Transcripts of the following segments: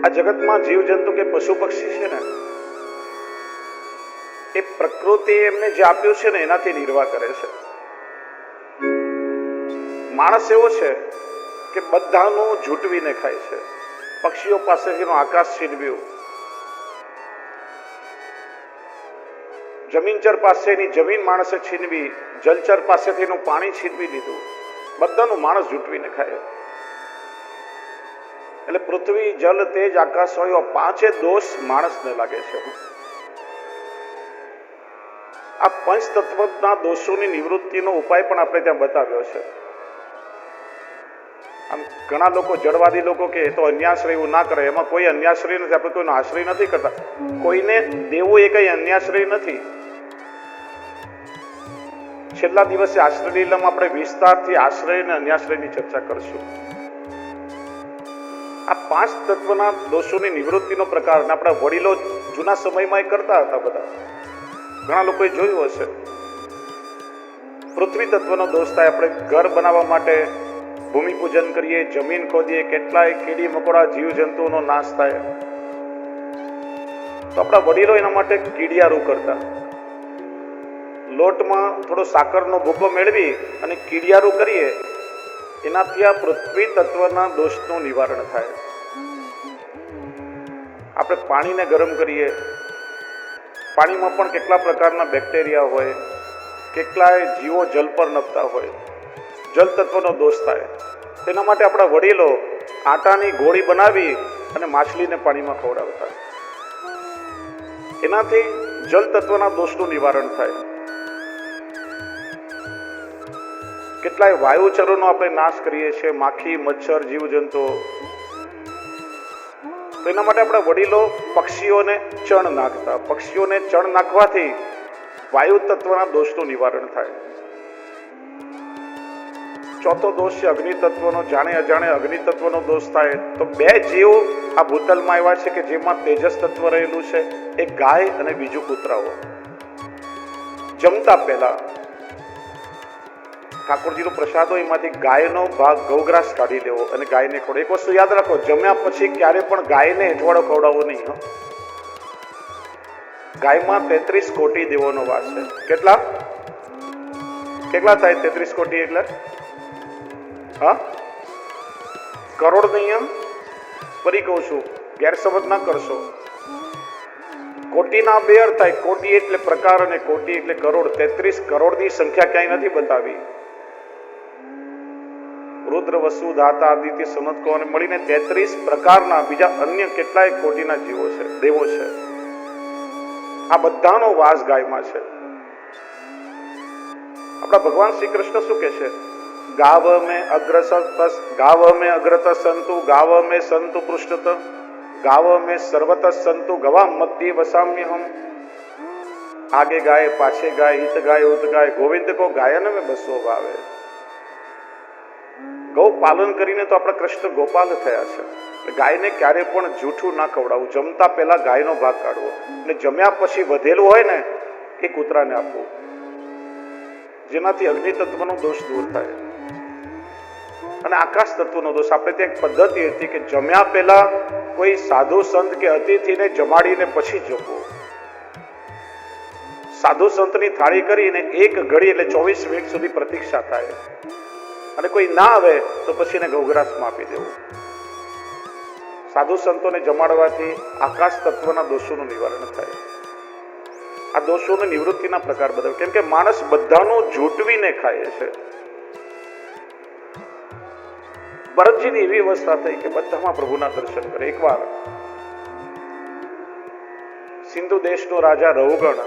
આ જગતમાં જીવજંતુ કે પશુ પક્ષી છે ને, એ પ્રકૃતિ એમને જે આપ્યું છે ને એનાથી નિર્વાહ કરે છે. માણસ એવો છે કે બધાનું ઝૂંટવીને ખાય છે. પક્ષીઓ પાસેથી આકાશ છીનવ્યું, જમીનચર પાસેની જમીન માણસે છીનવી, જલચર પાસેથી પાણી છીનવી લીધું. બધાનું માણસ ઝૂંટવીને ખાય. એટલે પૃથ્વી, જલ, તેજ, આકાશ, વાયુ, પાંચે દોષ માણસને લાગે છે. આ પંચ તત્વના દોષોની નિવૃત્તિનો ઉપાય પણ આપણે ત્યાં બતાવ્યો છે. આમ ઘણા લોકો, જડવાદી લોકો કે એ તો અન્યાશ્રય એવું ના કરે. એમાં કોઈ અન્યાશ્રય નથી. આપણે કોઈનો આશ્રય નથી કરતા. કોઈને દેવું એ કઈ અન્યાશ્રય નથી. છેલ્લા દિવસે આશ્રય લીલામાં આપણે વિસ્તારથી આશ્રય અને અન્યાશ્રયની ચર્ચા કરશું. આ પાંચ તત્વના દોષોની નિવૃત્તિનો પ્રકાર આપણા વડીલો જૂના સમયમાં એ કરતા હતા. બધા ઘણા લોકોએ જોયું હશે. પૃથ્વી તત્વનો દોષ થાય. આપણે ઘર બનાવવા માટે ભૂમિ પૂજન કરીએ, જમીન ખોદીએ, કેટલાય કીડી મકોડા જીવ જંતુઓનો નાશ થાય. તો આપણા વડીલો એના માટે કીડિયારું કરતા. લોટમાં થોડો સાકરનો ભૂકો મેળવી અને કીડિયારું કરીએ, એનાથી આ પૃથ્વી તત્વના દોષનું નિવારણ થાય. આપણે પાણીને ગરમ કરીએ, પાણીમાં પણ કેટલા પ્રકારના બેક્ટેરિયા હોય, કેટલાય જીવો જલ પર નભતા હોય, જલ તત્વનો દોષ થાય. તેના માટે આપણા વડીલો આટાની ગોળી બનાવી અને માછલીને પાણીમાં ખવડાવતા. એનાથી જલ તત્વના દોષનું નિવારણ થાય. કેટલાય વાયુચરોનો આપણે નાશ કરીએ છીએ, માખી, મચ્છર, જીવજંતુઓ. તો એના માટે આપણા વડીલો પક્ષીઓને ચણ નાખતા. પક્ષીઓને ચણ નાખવાથી વાયુ તત્વના દોષનું નિવારણ થાય. ચોથો દોષ છે અગ્નિ તત્વનો. જાણે અજાણે અગ્નિ તત્વનો દોષ થાય તો બે જીવ આ ભૂતલમાં આવ્યા છે કે જેમાં તેજસ તત્વ રહેલું છે. એક ગાય અને બીજું કૂતરાઓ. જમતા પહેલા ઠાકોરજીનો પ્રસાદ હોય, એમાંથી ગાયનો ભાગ ગૌગ્રાસ કાઢી લેવો અને ગાયને ખવડાવો. એક વસ્તુ યાદ રાખો, જમ્યા પછી ક્યારે પણ ગાયને હેઠવાડો ખવડાવવો નહીં. ગાયમાં 33 કોટી દેવોનો વાસ છે. કેટલા થાય 33 કોટી? એટલે કરોડ નહીં. ફરી કહું છું, ગેરસમજ ના કરશો. કોટીના બે અર્થ થાય. કોટી એટલે પ્રકાર અને કોટી એટલે કરોડ. 33 કરોડની સંખ્યા ક્યાંય નથી બતાવી. રુદ્ર, વસુ, ધાતા, આદિત્ય, સનત અને મળીને 33 પ્રકારના બીજા અન્ય કેટલાય કોટીના જીવો છે, દેવો છે. આ બધાનો વાસ ગાયમાં છે. આપણા ભગવાન શ્રી કૃષ્ણ શું કહે છે? ગાવ મેં અગ્રત સંતુ, ગાવ મેં સંતુ પૃષ્ઠત, ગાવ મેં સર્વત સંતુ, ગવા મધ્ય વસામ્ય હમ. આગે ગાય, પાછે ગાય, હિત ગાય, ઉત ગાય, ગોવિંદ કો ગાયન મેં બસો ભાવે. ગૌ પાલન કરીને તો આપણા કૃષ્ણ ગોપાલ થયા છે. ગાયને ક્યારે પણ જૂઠું ના ખવડાવવું. જમતા પહેલા ગાયનો ભાગ કાઢવો અને જમ્યા પછી વધેલું હોય ને એ કૂતરાને આપવું, જેનાથી અગ્નિ તત્વનો દોષ દૂર થાય. અને આકાશ તત્વનો દોષ, આપણે ત્યાં એક પદ્ધતિ હતી કે જમ્યા પહેલા કોઈ સાધુ સંત કે અતિથિને જમાડીને પછી જમવું. સાધુ સંતની થાળી કરીને 1 ઘડી એટલે 24 મિનિટ સુધી પ્રતીક્ષા થાય અને કોઈ ના આવે તો પછી એને ગૌગ્રાસમાં આપી દેવું. સાધુ સંતોને જમાડવાથી આકાશ તત્વના દોષોનું નિવારણ થાય. આ દોષોની નિવૃત્તિના પ્રકાર બધા, કેમ કે માણસ બધાનું ઝૂંટવીને ખાય છે. ભરતજીની એવી અવસ્થા થઈ કે બધામાં પ્રભુના દર્શન કરે. એકવાર સિંધુ દેશનો રાજા રહુગણ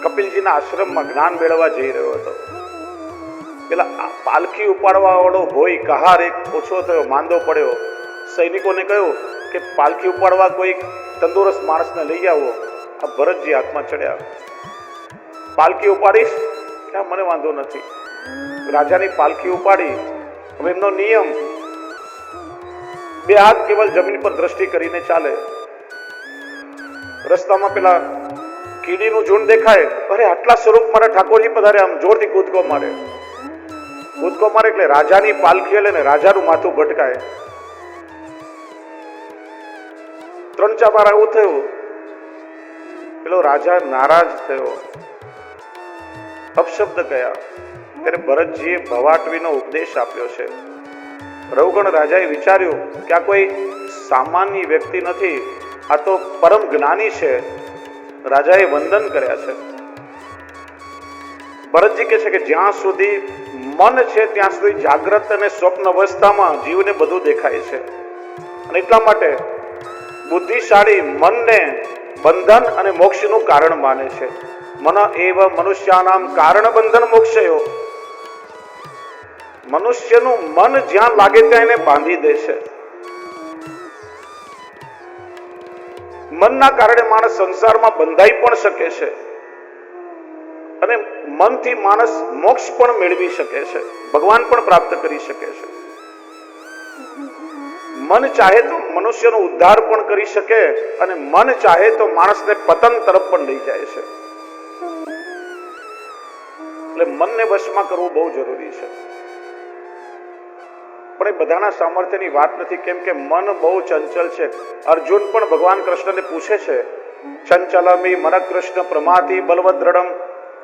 કપિલજીના આશ્રમમાં જ્ઞાન મેળવવા જઈ રહ્યો હતો. પેલા પાલખી ઉપાડવા વાળો ભોય કહાર એક ઓછો થયો, માંદો પડ્યો. સૈનિકોને કહ્યું કે પાલખી ઉપાડવા કોઈ તંદુરસ્ત માણસને લઈ આવો. આ ભરતજી હાથમાં ચડ્યા. પાલખી ઉપાડીશ? ક્યાં, મને વાંધો નથી. રાજાની પાલખી ઉપાડી. હવે એમનો નિયમ, 2 હાથ કેવલ જમીન પર દ્રષ્ટિ કરીને ચાલે. રસ્તામાં પેલા કીડીનું ઝુંડ દેખાય, અરે આટલા સ્વરૂપ મારા ઠાકોરજી પધારે, આમ જોરથી કૂદકો મારે. કૂદકો મારે એટલે રાજાની પાલખી એટલે ને રાજાનું માથું ભટકાય. 3-4 વાર આવું થયું, પેલો રાજા નારાજ થયો, અપશબ્દ કયા. ત્યારે ભરતજીએ ભવાટવીનો ઉપદેશ આપ્યો છે. રઘુગણ રાજાએ વિચાર્યું કે આ કોઈ સામાન્ય વ્યક્તિ નથી, આ તો પરમ જ્ઞાની છે. રાજાએ વંદન કર્યા છે. ભરતજી કહે છે કે જ્યાં સુધી મન છે ત્યાં સુધી જાગ્રત અને સ્વપ્ન અવસ્થામાં જીવને બધું દેખાય છે, અને એટલા માટે બુદ્ધિશાળી મનને બંધન અને મોક્ષનું કારણ માને છે. મન એવ મનુષ્યાનામ કારણ બંધન મોક્ષયો. મનુષ્યનું મન જ્યાં લાગે ત્યાં એને બાંધી દે છે. મનના કારણે માણસ સંસારમાં બંધાઈ પણ શકે છે, અને મનથી માણસ મોક્ષ પણ મેળવી શકે છે, ભગવાન પણ પ્રાપ્ત કરી શકે છે. મન ચાહે તો મનુષ્યનો ઉદ્ધાર પણ કરી શકે, અને મન ચાહે તો માણસને પતન તરફ પણ લઈ જાય છે. એટલે મનને વશમાં કરવું બહુ જરૂરી છે. પણ એ બધાના સામર્થ્યની વાત નથી, કેમ કે મન બહુ ચંચલ છે. અર્જુન પણ ભગવાન કૃષ્ણને પૂછે છે, ચંચલમી મન કૃષ્ણ પ્રમાતિ બલવદ્રઢમ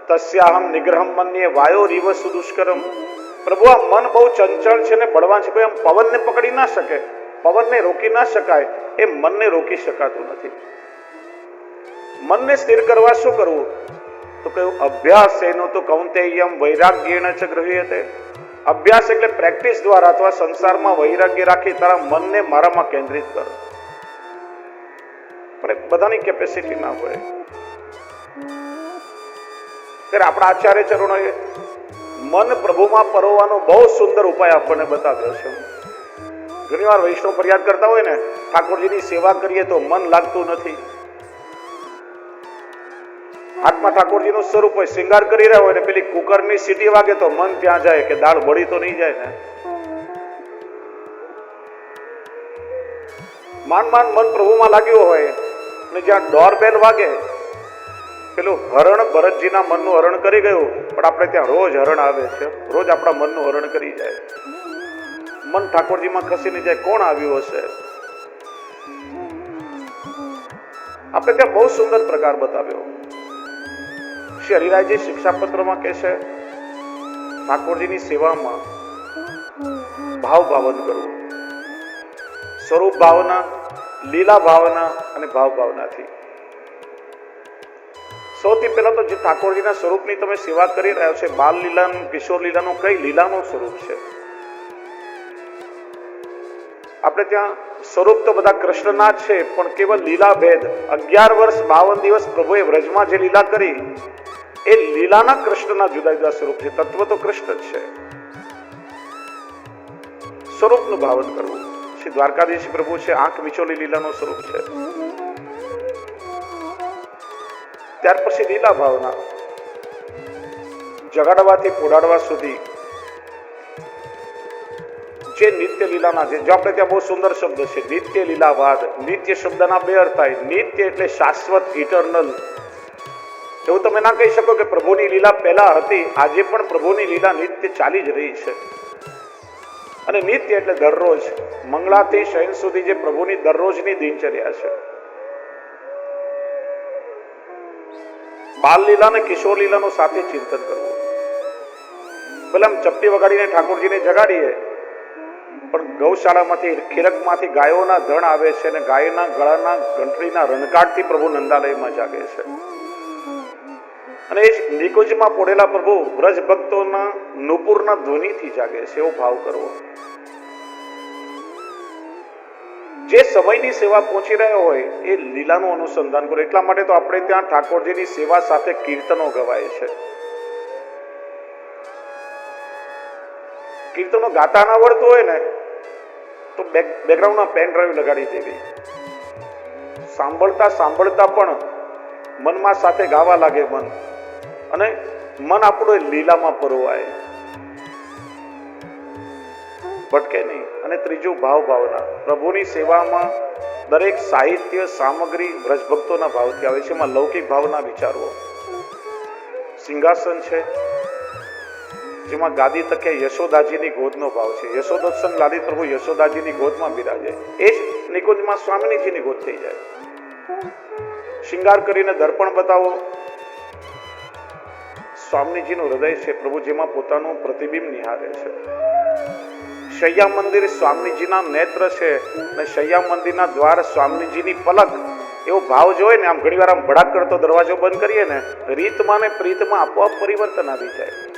તસ્યાહમ નિગ્રહમ મન્યે વાયોરીવ સુદુષ્કરમ. પ્રભુ, આ મન બહુ ચંચળ છે ને બળવાન છે. ભાઈ, આમ પવનને પકડી ના શકે, પવનને રોકી ના શકાય, એ મનને રોકી શકાતું નથી. મનને સ્થિર કરવા શું કરવું? તો કહ્યું અભ્યાસ. એનો તો કૌંતેયમ વૈરાગ્યેણ ચ ગૃહ્યતે. અભ્યાસ એટલે પ્રેક્ટિસ દ્વારા અથવા સંસારમાં વૈરાગ્ય રાખી તારા મનને મારામાં કેન્દ્રિત કર. પણ બધાની કેપેસિટી ના હોય. ત્યારે આપણા આચાર્ય ચરણોએ મન પ્રભુમાં પરોવાનો બહુ સુંદર ઉપાય આપણને બતાવ્યો છે. ઘણી વાર વૈષ્ણવ ફરિયાદ કરતા હોય ને, ઠાકોરજીની સેવા કરીએ તો મન લાગતું નથી. હાથમાં ઠાકોરજીનું સ્વરૂપ હોય, શૃંગાર કરી રહ્યા હોય ને પેલી કુકરની સીટી વાગે તો મન ત્યાં જાય કે દાળ બળી તો નહીં જાય ને. માંડ માંડ મન પ્રભુમાં લાગ્યું હોય ને જ્યાં ડોરબેલ વાગે, પેલું હરણ ભરતજીના મનનું હરણ કરી ગયું, પણ આપણે ત્યાં રોજ હરણ આવે છે, રોજ આપણા મનનું હરણ કરી જાય. મન ઠાકોરજીમાં ખસીને જાય, કોણ આવ્યું હશે? આપણે ત્યાં બહુ સુંદર પ્રકાર બતાવ્યો. શ્રી હરિરાયજી શિક્ષાપત્રમાં કહે છે, ઠાકોરજીની સેવામાં ભાવ ભાવન કરવું. સ્વરૂપ ભાવના, લીલા ભાવના અને ભાવ ભાવનાથી. સૌથી પહેલા તો જે ઠાકોરજીના સ્વરૂપની તમે સેવા કરી રહ્યા છો, બાલ લીલાનું, કિશોર લીલાનું, કઈ લીલાનું સ્વરૂપ છે? આપણે ત્યાં સ્વરૂપ તો બધા કૃષ્ણના જ છે, પણ કેવલ લીલા ભેદ. 11 વર્ષ 52 દિવસ પ્રભુએ વ્રજમાં જે લીલા કરી, એ લીલાના કૃષ્ણના જુદા જુદા સ્વરૂપ છે. તત્વ તો કૃષ્ણ જ છે. સ્વરૂપનું ભાવન કરવું. શ્રી દ્વારકાધીશ પ્રભુ છે, આંખ વિચોલી લીલાનું સ્વરૂપ છે. ત્યાર પછી લીલા ભાવના, જગાડવાથી પોડાડવા સુધી જે નિત્ય લીલાના છે. જો આપણે ત્યાં બહુ સુંદર શબ્દ છે, નિત્ય લીલાવાદ. નિત્ય શબ્દના બે અર્થ થાય. નિત્ય એટલે શાશ્વત, ઇટરનલ. એવું તમે ના કહી શકો કે પ્રભુની લીલા પહેલા હતી, આજે પણ પ્રભુની લીલા નિત્ય ચાલી જ રહી છે. અને નિત્ય એટલે દરરોજ, મંગળાથી શયન સુધી જે પ્રભુની દરરોજની દિનચર્યા છે. બાલ લીલા અને કિશોર લીલાનું સાથે ચિંતન કરવું. પેલા ચપટી વગાડીને ઠાકોરજીને જગાડીએ, પણ ગૌશાળામાંથી, ખીરકમાંથી ગાયોના ધણ આવે છે, અને ગાયના ગળાના ઘંટડીના રણકાટથી પ્રભુ નંદાલયમાં જાગે છે. અને એ નિકુંજમાં પોડેલા પ્રભુ વ્રજ ભક્તોના નુપુરના ધ્વનિથી જાગે છે. એવો ભાવ કરવો. જે સમયની સેવા પહોંચી રહ્યો હોય એ લીલાનું અનુસંધાન કરો. એટલા માટે તો આપણે ત્યાં ઠાકોરજીની સેવા સાથે કીર્તનો ગવાય છે. કીર્તનો ગાતા ના આવડતું હોય ને તો બેકગ્રાઉન્ડમાં પેન ડ્રાઈવ લગાડી દેવી. સાંભળતા સાંભળતા પણ મનમાં સાથે ગાવા લાગે મન, અને મન આપણું લીલામાં પરોવાય, ભટકે નહીં. અને ત્રીજું ભાવ ભાવના. પ્રભુની સેવામાં દરેક સાહિત્ય સામગ્રી વ્રજભક્તોના ભાવથી આવે છે. એમાં લૌકિક ભાવના વિચારવો. સિંહાસન છે જેમાં ગાદી તકે યશોદાજીની ગોદનો ભાવ છે. યશોદોત્સંગ લાદી પ્રભુ યશોદાજીની ગોદમાં બિરાજે. એ જ નિકુંજમાં સ્વામિનીજીની ગોત થઈ જાય. શિંગાર કરીને દર્પણ બતાવો, સ્વામીજીનું હૃદય છે પ્રભુજીમાં પોતાનું પ્રતિબિંબ નિહાળે છે. શૈયા મંદિર સ્વામીજીના નેત્ર છે અને શૈયા મંદિરના દ્વાર સ્વામીજીની પલક. એવો ભાવ જોઈએ ને, આમ ઘણી વાર આમ ભડાક કરતો દરવાજો બંધ કરીએ ને, રીતમાં ને પ્રીતમાં આપોઆપ પરિવર્તન આવી જાય.